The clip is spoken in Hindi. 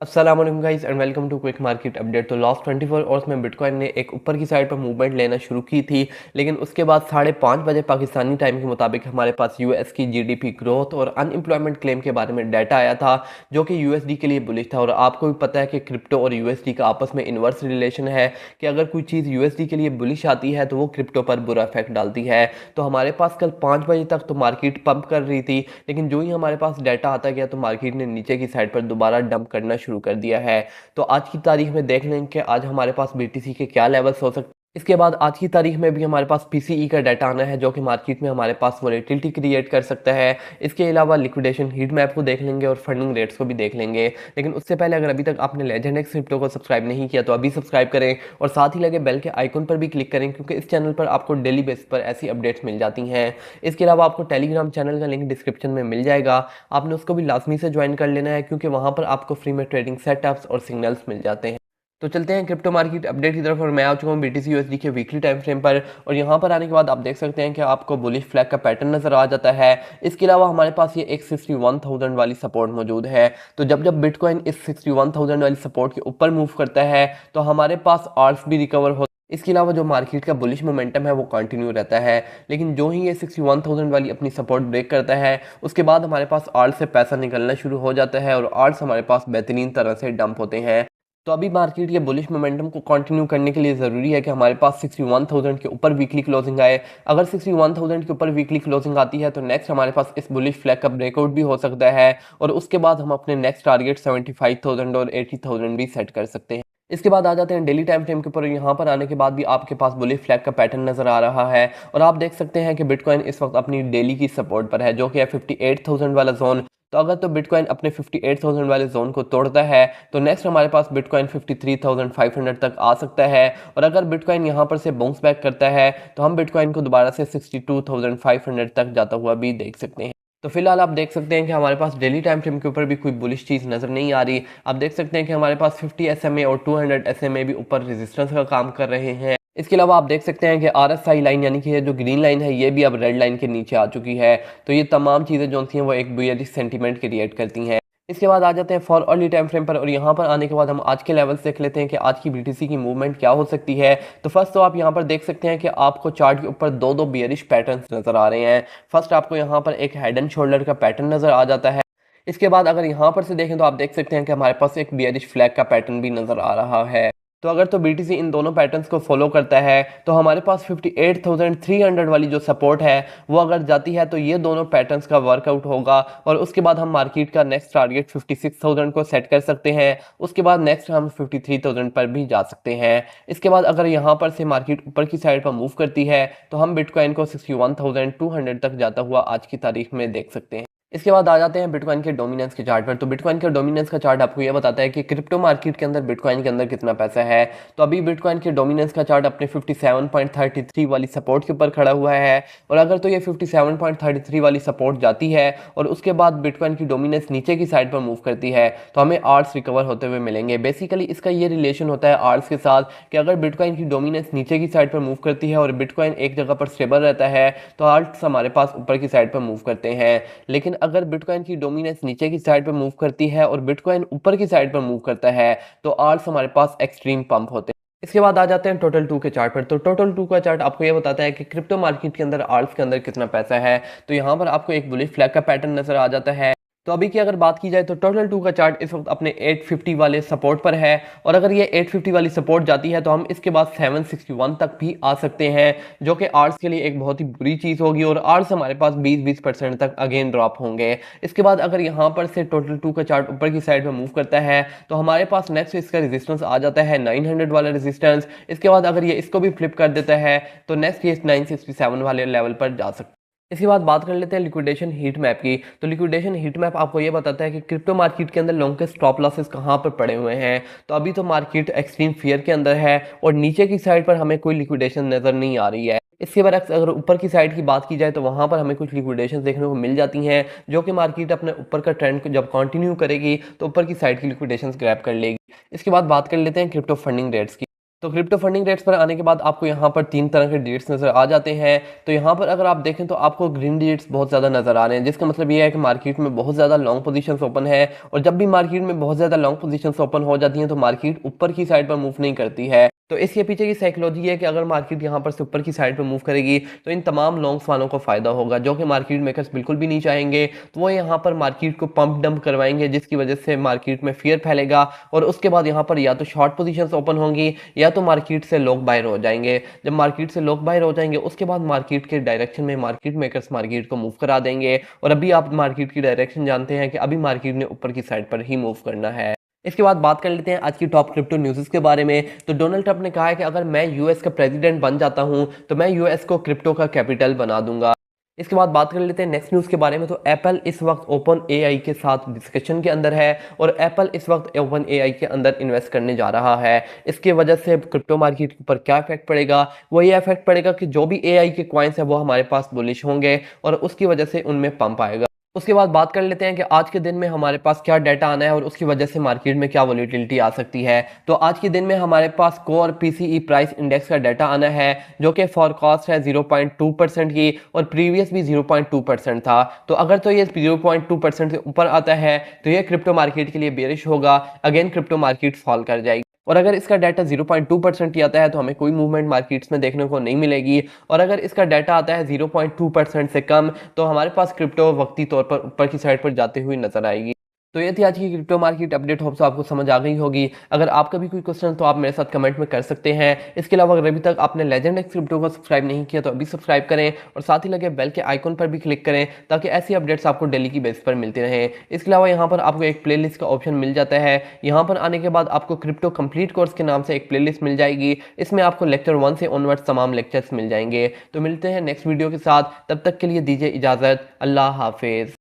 अस्सलाम वालेकुम guys and welcome to quick market update. तो लास्ट 24 आवर्स में बिटकॉइन ने एक ऊपर की साइड पर मूवमेंट लेना शुरू की थी, लेकिन उसके बाद 5:30 बजे पाकिस्तानी टाइम के मुताबिक हमारे पास यूएस की जीडीपी ग्रोथ और अनएम्प्लॉयमेंट क्लेम के बारे में डाटा आया था, जो कि यूएसडी के लिए बुलिश था। और आपको भी पता है कि क्रिप्टो और यूएसडी का आपस में इन्वर्स रिलेशन है कि अगर कोई चीज़ यूएसडी के लिए बुलिश आती है तो वो क्रिप्टो पर बुरा इफेक्ट डालती है। तो हमारे पास कल 5 बजे तक तो मार्केट पंप कर रही थी, लेकिन जो ही हमारे पास डाटा आता गया तो मार्केट ने नीचे की साइड पर दोबारा डंप करना शुरू कर दिया है। तो आज की तारीख में देख लें कि आज हमारे पास बीटीसी के क्या लेवल्स हो सकते हैं। इसके बाद आज की तारीख में भी हमारे पास पीसीई का डाटा आना है, जो कि मार्केट में हमारे पास वोलेटिलिटी क्रिएट कर सकता है। इसके अलावा लिक्विडेशन हीट मैप को देख लेंगे और फंडिंग रेट्स को भी देख लेंगे। लेकिन उससे पहले अगर अभी तक आपने लेजेंड एक्स क्रिप्टो को सब्सक्राइब नहीं किया तो अभी सब्सक्राइब करें और साथ ही लगे बेल के आइकन पर भी क्लिक करें, क्योंकि इस चैनल पर आपको डेली बेसिस पर ऐसी अपडेट्स मिल जाती हैं। इसके अलावा आपको टेलीग्राम चैनल का लिंक डिस्क्रिप्शन में मिल जाएगा, आपने उसको भी लाजमी से ज्वाइन कर लेना है, क्योंकि वहाँ पर आपको फ्री में ट्रेडिंग सेटअप्स और सिग्नल्स मिल जाते हैं। तो चलते हैं क्रिप्टो मार्केट अपडेट की तरफ। और मैं आ चुका हूँ बीटीसी यूएसडी के वीकली टाइम फ्रेम पर, और यहाँ पर आने के बाद आप देख सकते हैं कि आपको बुलिश फ्लैग का पैटर्न नजर आ जाता है। इसके अलावा हमारे पास ये एक 61,000 वाली सपोर्ट मौजूद है। तो जब जब बिटकॉइन इस 61,000 वाली सपोर्ट के ऊपर मूव करता है तो हमारे पास आर्ट्स भी रिकवर हो। इसके अलावा जो मार्केट का बुलिश मोमेंटम है वो कंटिन्यू रहता है, लेकिन जो ही ये 61,000 वाली अपनी सपोर्ट ब्रेक करता है उसके बाद हमारे पास आर्ट्स से पैसा निकलना शुरू हो जाता है और आर्ट्स हमारे पास बेहतरीन तरह से डंप होते हैं। तो अभी मार्केट के बुलिश मोमेंटम को कंटिन्यू करने के लिए ज़रूरी है कि हमारे पास 61,000 के ऊपर वीकली क्लोजिंग आए। अगर 61,000 के ऊपर वीकली क्लोजिंग आती है तो नेक्स्ट हमारे पास इस बुलिश फ्लैग का ब्रेकआउट भी हो सकता है, और उसके बाद हम अपने नेक्स्ट टारगेट 75,000 और 80,000 भी सेट कर सकते हैं। इसके बाद आ जाते हैं डेली टाइम फ्रेम के ऊपर। यहाँ पर आने के बाद भी आपके पास बुलिश फ्लैग का पैटर्न नजर आ रहा है, और आप देख सकते हैं कि बिटकॉइन इस वक्त अपनी डेली की सपोर्ट पर है, जो कि है 58,000 वाला जोन। तो अगर तो बिटकॉइन अपने 58,000 वाले जोन को तोड़ता है तो नेक्स्ट हमारे पास बिटकॉइन 53,500 तक आ सकता है, और अगर बिटकॉइन यहाँ पर से बाउंस बैक करता है तो हम बिटकॉइन को दोबारा से 62,500 तक जाता हुआ भी देख सकते हैं। तो फिलहाल आप देख सकते हैं कि हमारे पास डेली टाइम फ्रेम के ऊपर भी कोई बुलिश चीज़ नज़र नहीं आ रही। आप देख सकते हैं कि हमारे पास 50 SMA और 200 SMA भी ऊपर रेजिस्टेंस का काम कर रहे हैं। इसके अलावा आप देख सकते हैं कि RSI लाइन यानी कि ये जो ग्रीन लाइन है ये भी अब रेड लाइन के नीचे आ चुकी है। तो ये तमाम चीज़ें जो हैं वो एक बुलिश सेंटीमेंट क्रिएट करती हैं। इसके बाद आ जाते हैं फॉर अर्ली टाइम फ्रेम पर, और यहाँ पर आने के बाद हम आज के लेवल्स देख लेते हैं कि आज की बीटीसी की मूवमेंट क्या हो सकती है। तो फर्स्ट तो आप यहाँ पर देख सकते हैं कि आपको चार्ट के ऊपर दो दो बियरिश पैटर्न्स नजर आ रहे हैं। फर्स्ट आपको यहाँ पर एक हेड एंड शोल्डर का पैटर्न नजर आ जाता है। इसके बाद अगर यहाँ पर से देखें तो आप देख सकते हैं कि हमारे पास एक बियरिश फ्लैग का पैटर्न भी नजर आ रहा है। तो अगर तो बीटीसी इन दोनों पैटर्न्स को फॉलो करता है तो हमारे पास 58,300 वाली जो सपोर्ट है वो अगर जाती है तो ये दोनों पैटर्न्स का वर्कआउट होगा, और उसके बाद हम मार्केट का नेक्स्ट टारगेट 56,000 को सेट कर सकते हैं। उसके बाद नेक्स्ट हम 53,000 पर भी जा सकते हैं। इसके बाद अगर यहाँ पर से मार्केट ऊपर की साइड पर मूव करती है तो हम बिटकॉइन को 61,200 तक जाता हुआ आज की तारीख में देख सकते हैं। इसके बाद आ जाते हैं बिटकॉइन के डोमिनेंस के चार्ट पर। तो बिटकॉइन के डोमिनेंस का चार्ट आपको यह बताता है कि क्रिप्टो मार्केट के अंदर बिटकॉइन के अंदर कितना पैसा है। तो अभी बिटकॉइन के डोमिनेंस का चार्ट अपने 57.33 वाली सपोर्ट के ऊपर खड़ा हुआ है, और अगर तो ये 57.33 वाली सपोर्ट जाती है और उसके बाद बिटकॉइन की डोमिनेंस नीचे की साइड पर मूव करती है तो हमें आर्ट्स रिकवर होते हुए मिलेंगे। बेसिकली इसका ये रिलेशन होता है आर्ट्स के साथ कि अगर बिटकॉइन की डोमिनेंस नीचे की साइड पर मूव करती है और बिटकॉइन एक जगह पर स्टेबल रहता है तो आर्ट्स हमारे पास ऊपर की साइड पर मूव करते हैं। लेकिन अगर बिटकॉइन की डोमिनेंस नीचे की साइड पर मूव करती है और बिटकॉइन ऊपर की साइड पर मूव करता है तो आर्ट्स हमारे पास एक्सट्रीम पंप होते हैं। इसके बाद आ जाते हैं टोटल टू के चार्ट पर। तो टोटल टू का चार्ट आपको यह बताता है कि क्रिप्टो मार्केट के अंदर आर्ट्स के अंदर कितना पैसा है। तो यहाँ पर आपको एक बुलिश फ्लैग का पैटर्न नजर आ जाता है। तो अभी की अगर बात की जाए तो टोटल टू का चार्ट इस वक्त अपने 850 वाले सपोर्ट पर है, और अगर ये 850 वाली सपोर्ट जाती है तो हम इसके बाद 761 तक भी आ सकते हैं, जो कि आर्ट्स के लिए एक बहुत ही बुरी चीज़ होगी, और आर्ट्स हमारे पास 20% तक अगेन ड्रॉप होंगे। इसके बाद अगर यहाँ पर से टोटल टू का चार्ट ऊपर की साइड में मूव करता है तो हमारे पास नेक्स्ट इसका रेजिस्टेंस आ जाता है 900 वाला रेजिस्टेंस। इसके बाद अगर ये इसको भी फ्लिप कर देता है तो नेक्स्ट ये 967 वाले लेवल पर जा सकता है। इसके बाद बात कर लेते हैं लिक्विडेशन हीट मैप की। तो लिक्विडेशन हीट मैप आपको ये बताता है कि क्रिप्टो मार्केट के अंदर लोगों के स्टॉप लॉसेस कहाँ पर पड़े हुए हैं। तो अभी तो मार्केट एक्सट्रीम फियर के अंदर है और नीचे की साइड पर हमें कोई लिक्विडेशन नजर नहीं आ रही है। इसके बरक्स अगर ऊपर की साइड की बात की जाए तो वहां पर हमें कुछ लिक्विडेशन देखने को मिल जाती हैं, जो कि मार्केट अपने ऊपर का ट्रेंड जब कंटिन्यू करेगी तो ऊपर की साइड की लिक्विडेशन ग्रैब कर लेगी। इसके बाद बात कर लेते हैं क्रिप्टो फंडिंग रेट्स की। तो क्रिप्टो फंडिंग रेट्स पर आने के बाद आपको यहाँ पर 3 तरह के डेट्स नज़र आ जाते हैं। तो यहाँ पर अगर आप देखें तो आपको ग्रीन डेट्स बहुत ज़्यादा नज़र आ रहे हैं, जिसका मतलब ये है कि मार्केट में बहुत ज़्यादा लॉन्ग पोजीशंस ओपन है। और जब भी मार्केट में बहुत ज़्यादा लॉन्ग पोजीशंस ओपन हो जाती हैं तो मार्केट ऊपर की साइड पर मूव नहीं करती है। तो इसके पीछे की साइकोलॉजी है कि अगर मार्केट यहाँ पर से ऊपर की साइड पर मूव करेगी तो इन तमाम लॉन्ग्स वालों को फायदा होगा, जो कि मार्केट मेकर्स बिल्कुल भी नहीं चाहेंगे। तो वो यहाँ पर मार्केट को पंप डंप करवाएंगे, जिसकी वजह से मार्केट में फियर फैलेगा और उसके बाद यहाँ पर या तो शॉर्ट पोजीशंस ओपन होंगी या तो मार्केट से लोग बाहर हो जाएंगे। जब मार्केट से लोग बाहर हो जाएंगे उसके बाद मार्केट के डायरेक्शन में मार्केट मेकर्स मार्केट को मूव करा देंगे। और अभी आप मार्केट की डायरेक्शन जानते हैं कि अभी मार्केट ने ऊपर की साइड पर ही मूव करना है। इसके बाद बात कर लेते हैं आज की टॉप क्रिप्टो न्यूज़ के बारे में। तो डोनाल्ड ट्रंप ने कहा है कि अगर मैं यूएस का प्रेसिडेंट बन जाता हूं तो मैं यूएस को क्रिप्टो का कैपिटल बना दूंगा। इसके बाद बात कर लेते हैं नेक्स्ट न्यूज़ के बारे में। तो एप्पल इस वक्त ओपन एआई के साथ डिस्कशन के अंदर है और एप्पल इस वक्त ओपन एआई के अंदर इन्वेस्ट करने जा रहा है। इसके वजह से क्रिप्टो मार्केट पर क्या इफेक्ट पड़ेगा? वो ये इफेक्ट पड़ेगा कि जो भी एआई के कॉइन्स है वो हमारे पास बुलिश होंगे और उसकी वजह से उनमें पंप आएगा। उसके बाद बात कर लेते हैं कि आज के दिन में हमारे पास क्या डाटा आना है और उसकी वजह से मार्केट में क्या वॉलीटिलिटी आ सकती है। तो आज के दिन में हमारे पास कोर पीसीई प्राइस इंडेक्स का डाटा आना है, जो कि फॉरकास्ट है 0.2% की और प्रीवियस भी 0.2% था। तो अगर तो ये 0.2% से ऊपर आता है तो ये क्रिप्टो मार्केट के लिए बेरिश होगा, अगेन क्रिप्टो मार्केट फॉल कर जाएगी। और अगर इसका डाटा 0.2% ही आता है तो हमें कोई मूवमेंट मार्केट्स में देखने को नहीं मिलेगी। और अगर इसका डाटा आता है 0.2% से कम तो हमारे पास क्रिप्टो वक्ती तौर पर ऊपर की साइड पर जाती हुई नजर आएगी। तो ये थी आज की crypto market update. Hope so आपको समझ आ गई होगी। अगर आपका भी कोई क्वेश्चन तो आप मेरे साथ कमेंट में कर सकते हैं। इसके अलावा अगर अभी तक आपने लेजेंड एक्स क्रिप्टो को सब्सक्राइब नहीं किया तो अभी सब्सक्राइब करें और साथ ही लगे बेल के आइकन पर भी क्लिक करें ताकि ऐसी अपडेट्स आपको डेली की बेस पर मिलती रहें। इसके अलावा यहाँ पर आपको एक प्लेलिस्ट का ऑप्शन मिल जाता है। यहाँ पर आने के बाद आपको क्रिप्टो कंप्लीट कोर्स के नाम से एक प्लेलिस्ट मिल जाएगी। इसमें आपको लेक्चर 1 से ऑनवर्ड्स तमाम लेक्चर्स मिल जाएंगे। तो मिलते हैं नेक्स्ट वीडियो के साथ, तब तक के लिए दीजिए इजाज़त। अल्लाह हाफिज़।